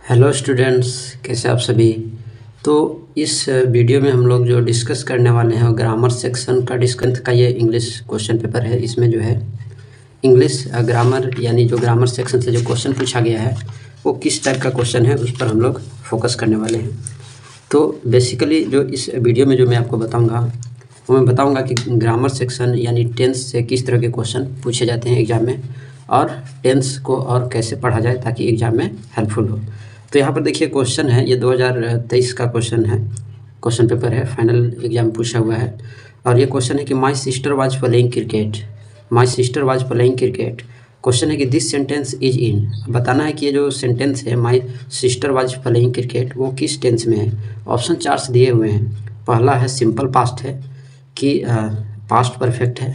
Hello students, कैसे आप सभी। तो इस वीडियो में हम लोग जो डिस्कस करने वाले हैं वो ग्रामर सेक्शन का डिस्कस का ये इंग्लिश क्वेश्चन पेपर है। इसमें जो है इंग्लिश ग्रामर यानी जो ग्रामर सेक्शन से जो क्वेश्चन पूछा गया है वो किस टाइप का क्वेश्चन है उस पर हम लोग फोकस करने वाले हैं। तो बेसिकली जो इस वीडियो में जो मैं आपको बताऊँगा वो मैं बताऊँगा कि ग्रामर सेक्शन यानी टेंस से किस तरह के क्वेश्चन पूछे जाते हैं एग्ज़ाम में, और टेंस को और कैसे पढ़ा जाए ताकि एग्ज़ाम में हेल्पफुल हो। तो यहाँ पर देखिए क्वेश्चन है, ये 2023 का क्वेश्चन है, क्वेश्चन पेपर है, फाइनल एग्जाम पूछा हुआ है। और ये क्वेश्चन है कि my sister was playing cricket, my sister was playing cricket. Question है कि दिस सेंटेंस इज इन, बताना है कि ये जो सेंटेंस है my sister was playing cricket वो किस टेंस में है। ऑप्शन 4 से दिए हुए हैं। पहला है सिंपल पास्ट है, कि पास्ट परफेक्ट है,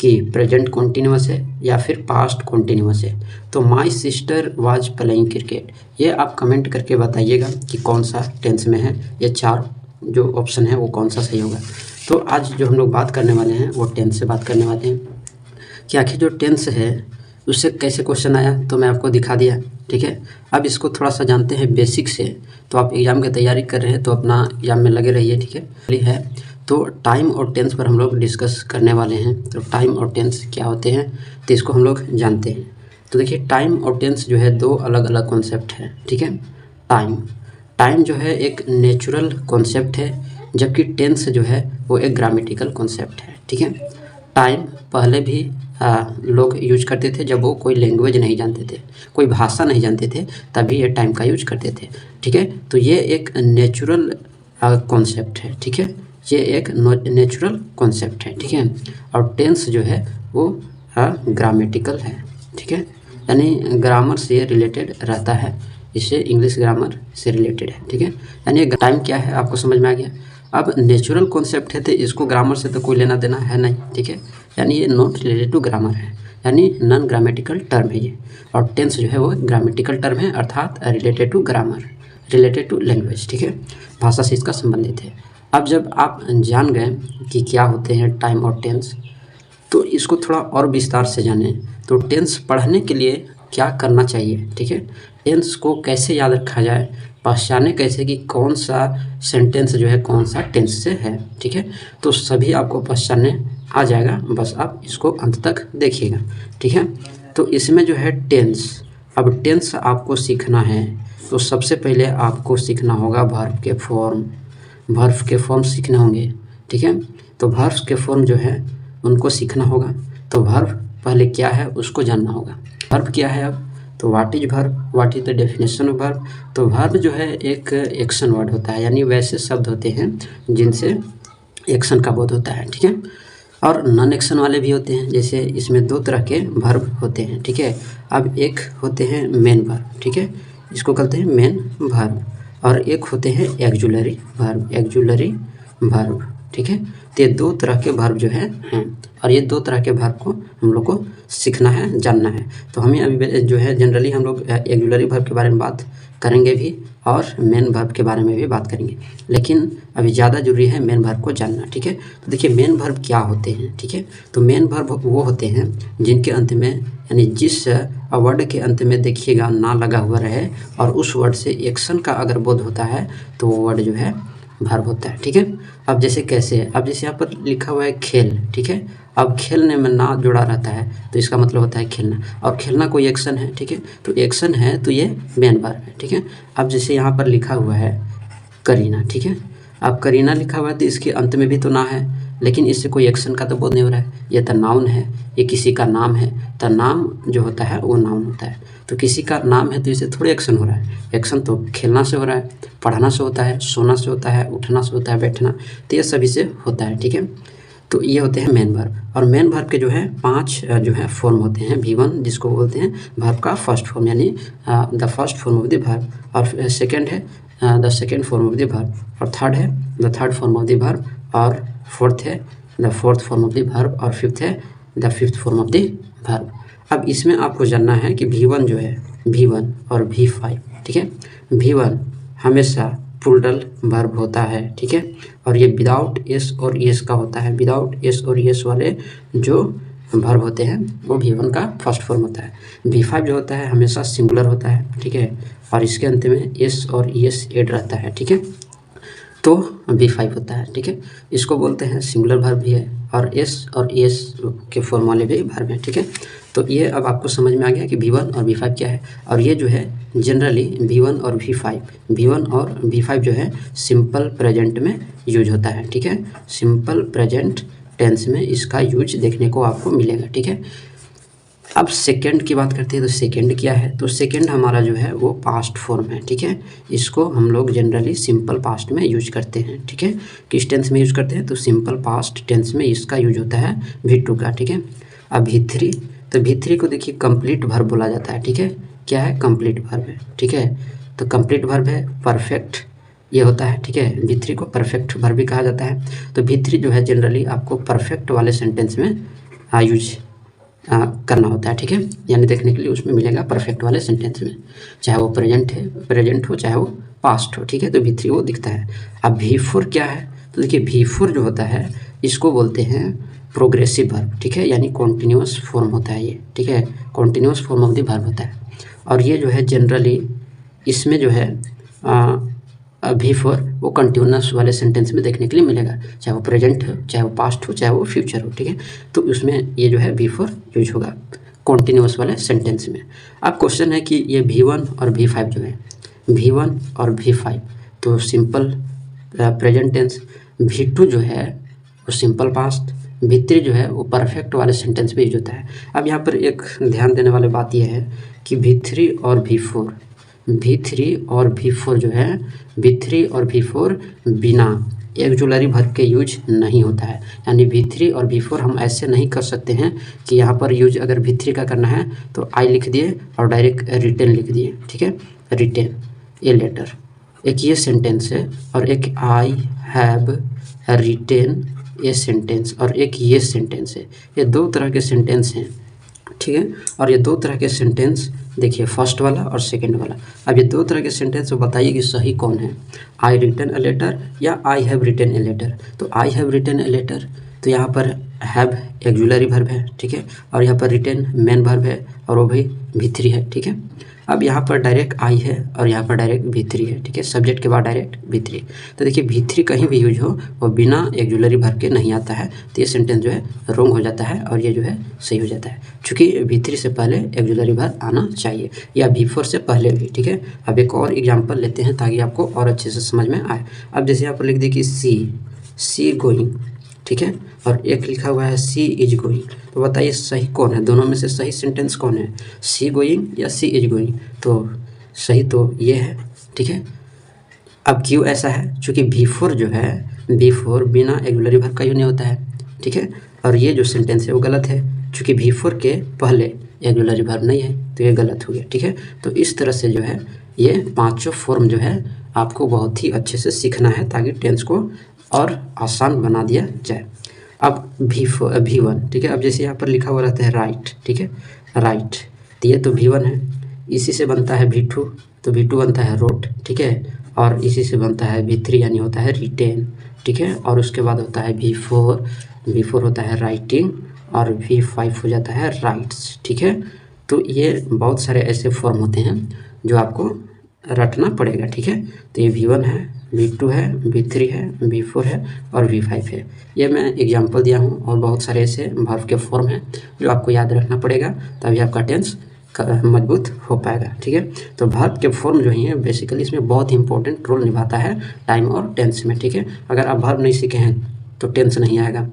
कि प्रेजेंट कॉन्टीन्यूअस है, या फिर पास्ट कॉन्टीन्यूअस है। तो my sister was playing cricket, ये आप कमेंट करके बताइएगा कि कौन सा टेंस में है। ये 4 जो ऑप्शन है वो कौन सा सही होगा। तो आज जो हम लोग बात करने वाले हैं वो टेंस से बात करने वाले हैं कि आखिर जो टेंस है उससे कैसे क्वेश्चन आया, तो मैं आपको दिखा दिया। ठीक है, अब इसको थोड़ा सा जानते हैं बेसिक से। तो आप एग्ज़ाम की तैयारी कर रहे हैं तो अपना एग्ज़ाम में लगे रहिए। ठीक है, तो टाइम और टेंस पर हम लोग डिस्कस करने वाले हैं। तो टाइम और टेंस क्या होते हैं तो इसको हम लोग जानते हैं। तो देखिए टाइम और टेंस जो है 2 अलग अलग कॉन्सेप्ट है। ठीक है, टाइम जो है एक नेचुरल कॉन्सेप्ट है, जबकि टेंस जो है वो एक ग्रामेटिकल कॉन्सेप्ट है। ठीक है, टाइम पहले भी लोग यूज करते थे जब वो कोई लैंग्वेज नहीं जानते थे, कोई भाषा नहीं जानते थे, तभी ये टाइम का यूज करते थे। ठीक है, तो ये एक नेचुरल कॉन्सेप्ट है। ठीक है, ये एक नेचुरल कॉन्सेप्ट है। ठीक है, और टेंस जो है वो ग्रामेटिकल है। ठीक है, यानी ग्रामर से रिलेटेड रहता है, इससे इंग्लिश ग्रामर से रिलेटेड है। ठीक है, यानी टाइम क्या है आपको समझ में आ गया। अब नेचुरल कॉन्सेप्ट है तो इसको ग्रामर से तो कोई लेना देना है नहीं। ठीक है, यानी ये नॉट रिलेटेड टू ग्रामर है, यानी नॉन ग्रामेटिकल टर्म है ये। और टेंस जो है वो ग्रामेटिकल टर्म है, अर्थात related to grammar, related to language. ठीक है, भाषा से इसका संबंधित है। अब जब आप जान गए कि क्या होते हैं टाइम और टेंस, तो इसको थोड़ा और विस्तार से जानें। तो टेंस पढ़ने के लिए क्या करना चाहिए। ठीक है, टेंस को कैसे याद रखा जाए, पहचाने कैसे कि कौन सा सेंटेंस जो है कौन सा टेंस से है। ठीक है, तो सभी आपको पहचानने आ जाएगा, बस आप इसको अंत तक देखिएगा। ठीक है, तो इसमें जो है टेंस, अब टेंस आपको सीखना है तो सबसे पहले आपको सीखना होगा वर्ब के फॉर्म, वर्ब के फॉर्म सीखने होंगे। ठीक है, तो वर्ब के फॉर्म जो है उनको सीखना होगा। तो वर्ब पहले क्या है उसको जानना होगा। वर्ब क्या है, अब तो what is verb, what is the definition of verb. तो वर्ब जो है एक एक्शन वर्ड होता है, यानी वैसे शब्द होते हैं जिनसे एक्शन का बोध होता है। ठीक है, और नॉन एक्शन वाले भी होते हैं, जैसे इसमें 2 तरह के वर्ब होते हैं। ठीक है, अब एक होते हैं मेन वर्ब, ठीक है, इसको कहते हैं मेन वर्ब, और एक होते हैं एक्जुलरी वर्ब, एक्जुलरी वर्ब। ठीक है, तो ये 2 तरह के वर्ब जो हैं, और ये 2 तरह के वर्ब को हम लोग को सीखना है, जानना है। तो हमें अभी जो है जनरली हम लोग एक्जुलरी वर्ब के बारे में बात करेंगे भी, और मेन वर्ब के बारे में भी बात करेंगे, लेकिन अभी ज़्यादा जरूरी है मेन वर्ब को जानना। ठीक है, तो देखिए मेन वर्ब क्या होते हैं। ठीक है, तो मेन वर्ब वो होते हैं जिनके अंत में, यानी जिस वर्ड के अंत में देखिएगा ना लगा हुआ रहे और उस वर्ड से एक्शन का अगर बोध होता है तो वो वर्ड जो है वर्ब होता है। ठीक है, अब जैसे कैसे, अब जैसे यहाँ पर लिखा हुआ है खेल। ठीक है, अब खेलने में ना जुड़ा रहता है तो इसका मतलब होता है खेलना, और खेलना कोई एक्शन है। ठीक है, तो एक्शन है तो ये मेन वर्ब है। ठीक है, अब जैसे यहाँ पर लिखा हुआ है करीना। ठीक है, अब करीना लिखा हुआ है तो इसके अंत में भी तो ना है, लेकिन इससे कोई एक्शन का तो बोध नहीं हो रहा है, ये तो नाउन है, ये किसी का नाम है। तो नाम जो होता है वो नाउन होता है, तो किसी का नाम है तो इसे थोड़ी एक्शन हो रहा है, एक्शन तो खेलना से हो रहा है, पढ़ना से होता है, सोना से होता है, उठना से होता है, बैठना, तो ये सभी से होता है। ठीक है, तो ये होते हैं मेन वर्ब, और मेन वर्ब के जो है 5 जो है फॉर्म होते हैं। V1 जिसको बोलते हैं वर्ब का फर्स्ट फॉर्म, यानी the first form of the verb, और सेकंड है the second form of the verb, और थर्ड है the third form of the verb, और फोर्थ है the fourth form of the verb, और फिफ्थ है the fifth form of the verb. अब इसमें आपको जानना है कि V1 जो है, V1 और V5। ठीक है, V1 हमेशा प्लूरल वर्ब होता है। ठीक है, और ये विदाउट एस और एस का होता है, विदाउट एस और एस वाले जो वर्ब होते हैं वो V1 का फर्स्ट फॉर्म होता है। V5 जो होता है हमेशा सिंगुलर होता है। ठीक है, और इसके अंत में एस और ईएस ऐड रहता है, ठीक है, तो V5 होता है, ठीक है। इसको बोलते हैं सिंगुलर वर्ब भी है और एस और ईएस के फॉर्म वाले भी वर्ब हैं, ठीक है। तो ये अब आपको समझ में आ गया कि V1 और V5 क्या है। और ये जो है जनरली V1 और V5 जो है सिंपल प्रेजेंट में यूज होता है, ठीक है। सिंपल प्रेजेंट टेंस में इसका यूज देखने को आपको मिलेगा, ठीक है। अब सेकंड की बात करते हैं तो सेकंड क्या है, तो सेकंड हमारा जो है वो पास्ट फॉर्म है, ठीक है। इसको हम लोग जनरली सिंपल पास्ट में यूज करते हैं, ठीक है। किस टेंस में यूज करते हैं, तो सिंपल पास्ट टेंस में इसका यूज होता है V2 का, ठीक है। अब V3, तो V3 को देखिए कंप्लीट वर्ब बोला जाता है, ठीक है। क्या है, कंप्लीट वर्ब है, ठीक है। तो कंप्लीट वर्ब है, परफेक्ट ये होता है, ठीक है। V3 को परफेक्ट वर्ब भी कहा जाता है। तो V3 जो है जनरली आपको परफेक्ट वाले सेंटेंस में यूज करना होता है, ठीक है। यानी देखने के लिए उसमें मिलेगा परफेक्ट वाले सेंटेंस में, चाहे वो प्रेजेंट हो चाहे वो पास्ट हो, ठीक है। तो V3 वो दिखता है। अब V4 क्या है, तो देखिए V4 जो होता है इसको बोलते हैं प्रोग्रेसिव वर्ब, ठीक है। यानी कॉन्टिन्यूस फॉर्म होता है ये, ठीक है। Continuous form of the verb होता है। और ये जो है जनरली इसमें जो है V4 वो कंटिन्यूस वाले सेंटेंस में देखने के लिए मिलेगा, चाहे वो प्रेजेंट हो चाहे वो पास्ट हो चाहे वो फ्यूचर हो, ठीक है। तो उसमें ये जो है V4 यूज होगा कॉन्टिन्यूस वाले सेंटेंस में। अब क्वेश्चन है कि ये V1 और V5 जो है, V1 और V5 तो सिंपल प्रेजेंट टेंस, V2 जो है वो सिंपल पास्ट, V3 जो है वो परफेक्ट वाले सेंटेंस में यूज होता है। अब यहाँ पर एक ध्यान देने वाली बात यह है कि V3 और V4 जो है V3 और V4 बिना एक्जुलरी वर्ब के यूज नहीं होता है। यानी V3 और V4 हम ऐसे नहीं कर सकते हैं कि यहाँ पर यूज अगर V3 का करना है तो आई लिख दिए और डायरेक्ट रिटेन लिख दिए, ठीक है। रिटेन ए लेटर, एक ये सेंटेंस है और एक I have retain a sentence और एक ये सेंटेंस है। ये दो तरह के सेंटेंस हैं, ठीक है। और ये दो तरह के सेंटेंस देखिए, फर्स्ट वाला और सेकंड वाला। अब ये दो तरह के सेंटेंस तो बताइए कि सही कौन है, आई रिटन ए लेटर या I have written a letter. तो I have written a letter, तो यहाँ पर हैव एक्जुलरी वर्ब है, ठीक है। और यहाँ पर रिटन मेन वर्ब है और वो भी V3 है, ठीक है। अब यहाँ पर डायरेक्ट आई है और यहाँ पर डायरेक्ट V3 है, ठीक है। सब्जेक्ट के बाद डायरेक्ट V3। तो देखिए V3 कहीं भी यूज हो वो बिना एक्जुलरी वर्ब के नहीं आता है, तो ये सेंटेंस जो है रॉन्ग हो जाता है और ये जो है सही हो जाता है, क्योंकि V3 से पहले एक्जुलरी वर्ब आना चाहिए या V4 से पहले भी, ठीक है। अब एक और एग्जाम्पल लेते हैं ताकि आपको और अच्छे से समझ में आए। अब जैसे यहाँ पर लिख दी कि सी गोइंग, ठीक है, और एक लिखा हुआ है सी इज गोइंग। तो बताइए सही कौन है, दोनों में से सही सेंटेंस कौन है, सी गोइंग या सी इज गोइंग। तो सही तो ये है, ठीक है। अब क्यों ऐसा है, क्योंकि V4 जो है V4 बिना एक्जुलरी वर्ब का यूज नहीं होता है, ठीक है। और ये जो सेंटेंस है वो गलत है, क्योंकि V4 के पहले एक्जुलरी वर्ब नहीं है, तो ये गलत हो गया, ठीक है। तो इस तरह से जो है ये पांचों फॉर्म जो है आपको बहुत ही अच्छे से सीखना है ताकि टेंस को और आसान बना दिया जाए। अब V1, ठीक है। अब जैसे यहाँ पर लिखा हुआ रहता है राइट, ठीक है, राइट, तो ये तो V1 है। इसी से बनता है V2, तो V2 बनता है रोट, ठीक है। और इसी से बनता है V3 यानी होता है रिटेन, ठीक है। और उसके बाद होता है V4 होता है राइटिंग और V5 हो जाता है राइट्स, ठीक है। तो ये बहुत सारे ऐसे फॉर्म होते हैं जो आपको रटना पड़ेगा, ठीक है। तो ये V1 है, V2 है, V3 है, V4 है और V5 है। ये मैं एग्जांपल दिया हूँ और बहुत सारे ऐसे वर्ब के फॉर्म हैं जो आपको याद रखना पड़ेगा, तभी आपका टेंस मजबूत हो पाएगा, ठीक है। तो वर्ब के फॉर्म जो हैं बेसिकली इसमें बहुत इंपॉर्टेंट रोल निभाता है टाइम और टेंस में, ठीक है। अगर आप वर्ब नहीं सीखे हैं तो टेंस नहीं आएगा।